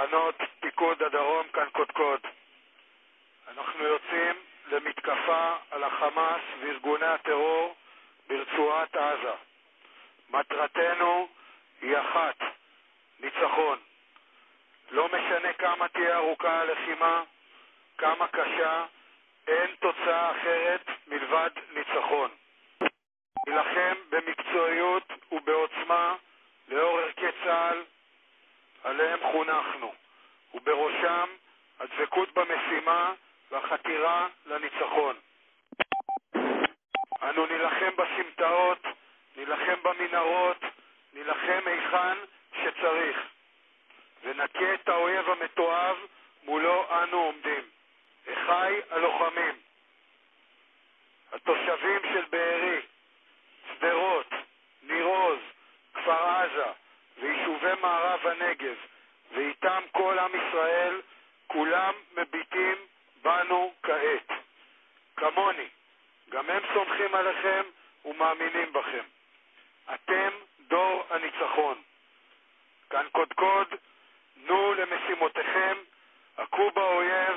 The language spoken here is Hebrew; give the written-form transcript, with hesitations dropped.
תחנות פיקוד הדרום כאן קודקוד. אנחנו יוצאים למתקפה על החמאס וארגוני הטרור ברצועת עזה. מטרתנו היא אחת, ניצחון. לא משנה כמה תהיה ארוכה הלחימה, כמה קשה, אין תוצאה אחרת מלבד ניצחון. נילחם במקצועיות ובעוצמה לאור ערכי צה"ל עליהם חונכנו, ובראשם הדבקות במשימה והחתירה לניצחון. אנו נילחם בסמטאות, נילחם במנהרות, נילחם היכן שצריך, ונכה את האויב המתועב מולו אנו עומדים. אחי הלוחמים, התושבים של בארי, שדרות, ניר עוז, כפר עזה ויישובי מערב הנגב, ואיתם כל עם ישראל, כולם מביטים בנו כעת. כמוני, גם הם סומכים עליכם ומאמינים בכם. אתם דור הניצחון. כאן קודקוד, נו למשימותיכם, עקו באויב